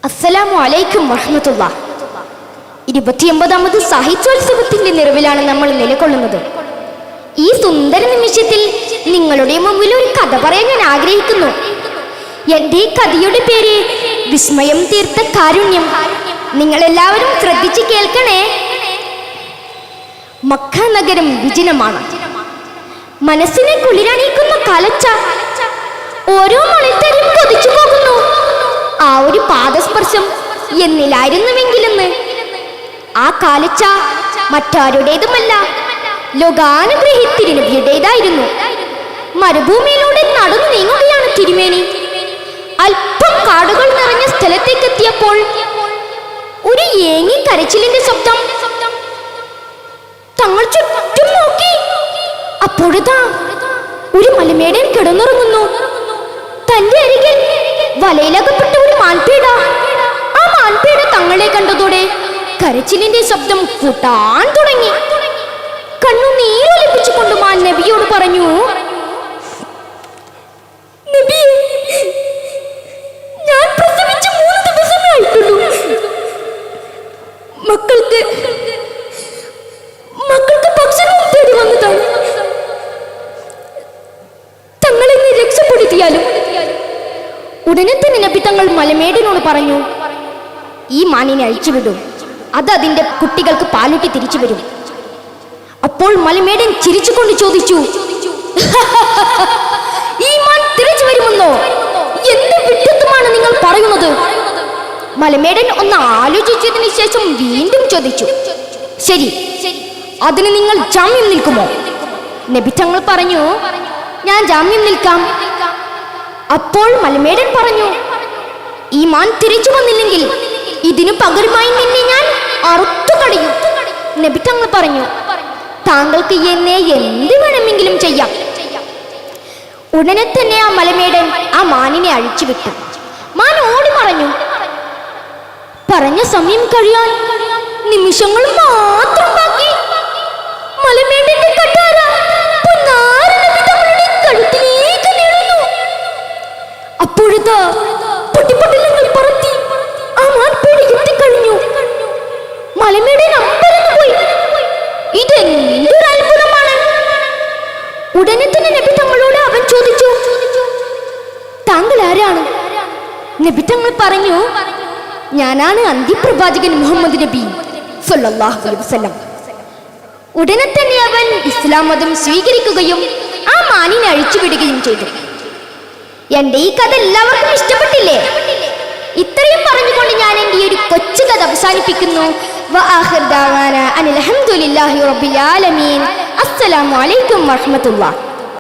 അസ്സലാമു അലൈക്കും വറഹ്മത്തുള്ളാഹി. 29ാമത് സാഹിത്യോത്സവത്തിന്റെ നിറവിലാണ് നമ്മൾ നിലകൊള്ളുന്നത്. ഈ സുന്ദര നിമിഷത്തിൽ നിങ്ങളുടെ മുമ്പിൽ ഒരു കഥ പറയാൻ ഞാൻ ആഗ്രഹിക്കുന്നു. എൻ്റെ കഥയുടെ പേര് വിസ്മയം തീർത്ത കാരുണ്യം. നിങ്ങൾ എല്ലാവരും ശ്രദ്ധിച്ച് കേൾക്കണേ. മക്ക നഗരം വിജനമാണ്. മനസ്സിനെ കുളിരണിയിക്കുന്ന കാലച്ച ഓരോ മണിത്തരും കൊതിച്ചു പോകുന്നു. ആ ഒരു പാദസ്പർശം എന്നിലായിരുന്നുവെങ്കിലെന്ന്. ആ കാലച്ച മറ്റാരുടേതുമല്ല, ലോകാനുഗ്രഹി തിരുനബിയുടേതായിരുന്നു. മരുഭൂമിയിലൂടെ നടന്നു നീങ്ങുകയാണ് തിരുമേനി. അല്പം കാടുകൾ നിറഞ്ഞ സ്ഥലത്തേക്ക് എത്തിയപ്പോൾ ഒരു ഏങ്ങി കരച്ചിലിന്റെ ശബ്ദം. തങ്ങൾ ചുറ്റും നോക്കി. അപ്പോഴതാ ഒരു മലമേടൻ കിടന്നുറങ്ങുന്നു. തന്റെ അരികിൽ വലയിലകപ്പെട്ട ഒരു മാൻപേട. ആ മാൻപേട തങ്ങളെ കണ്ടതോടെ കരച്ചിലിന്റെ ശബ്ദം കൂട്ടാൻ തുടങ്ങി. കണ്ണുനീരൊലിപ്പിച്ചുകൊണ്ട് മാൻ നബിയോട് പറഞ്ഞു, നബിയേ, ഞാൻ പ്രസവിച്ച് 3 ദിവസമേ ആയിട്ടുള്ളൂ. മക്കൾക്ക് ഭക്ഷണവും തേടി വന്നതാണ്. തങ്ങളെന്നെ രക്ഷപ്പെടുത്തിയാലും. ഉടനെ തന്നെ നബി തങ്ങൾ മലമേടിനോട് പറഞ്ഞു, ഈ മാനിനെ അഴിച്ചുവിടും. അത് അതിന്റെ കുട്ടികൾക്ക് പാലൂട്ടി തിരിച്ചു വരും. അപ്പോൾ മലമേടൻ ചിരിച്ചുകൊണ്ട് ചോദിച്ചു, ഈ മാൻ തിരിച്ചു വരുമെന്നോ? എന്ത് വിഡ്ഢിത്തമാണ് നിങ്ങൾ പറയുന്നത്? മലമേടൻ ഒന്ന് ആലോചിച്ചതിന് ശേഷം വീണ്ടും ചോദിച്ചു, ശരി, അതിന് നിങ്ങൾ ജാമ്യം നിൽക്കുമോ? നബി തങ്ങൾ പറഞ്ഞു, ഞാൻ ജാമ്യം നിൽക്കാം. അപ്പോൾ മലമേടൻ പറഞ്ഞു, ഈ മാൻ തിരിച്ചു വന്നില്ലെങ്കിൽ ഇതിനു പകരമായി നിന്നെ ഞാൻ അറുത്തു കളയും. നബി തങ്ങൾ പറഞ്ഞു, താങ്കൾക്ക് എന്നെ എന്ത് വേണമെങ്കിലും ചെയ്യാം. ഉടനെ തന്നെ ആ മലമേടൻ ആ മാനിനെ അഴിച്ചുവിട്ടു. മാൻ ഓടി മറഞ്ഞു. പറഞ്ഞ സമയം കഴിയാൻ നിമിഷങ്ങൾ മാത്രം ബാക്കി. മലമേടന്റെ കഠാര പൊന്നാര നബി തങ്ങളുടെ കഴുത്തിലേക്ക് നീളുന്നു. അപ്പോഴത്തെ പൊട്ടിപ്പൊട്ടിലങ്ങൾ പറത്തി ആ മാൻപേട എത്തിക്കഴിഞ്ഞു. മലമേടൻ അമ്പരന്നു പോയി. ഇതെന്തൊരു അത്ഭുതമാണ്! ഉടനെ തന്നെ നബി തങ്ങളോട് അവൻ ചോദിച്ചു, താങ്കൾ ആരാണ്? നബി തങ്ങൾ പറഞ്ഞു, ഞാനാണ് അന്ത്യപ്രവാചകൻ മുഹമ്മദ് നബി സല്ലല്ലാഹു അലൈഹി വസല്ലം. ഉടനെ തന്നെ അവൻ ഇസ്ലാം മതം സ്വീകരിക്കുകയും ആ മാനിനെ അഴിച്ചുവിടുകയും ചെയ്തു. എന്റെ ഈ കഥ എല്ലാവർക്കും ഇഷ്ടപ്പെട്ടില്ലേ? ഇത്രയും പറഞ്ഞുകൊണ്ട് ഞാൻ എൻ്റെ ഈ ഒരു കൊച്ചു കഥ അവസാനിപ്പിക്കുന്നു. വആഖിർ ദഅവാനാ അനിൽ ഹംദുലില്ലാഹി റബ്ബിൽ ആലമീൻ. അസ്സലാമു അലൈക്കും വറഹ്മത്തുള്ളാഹി.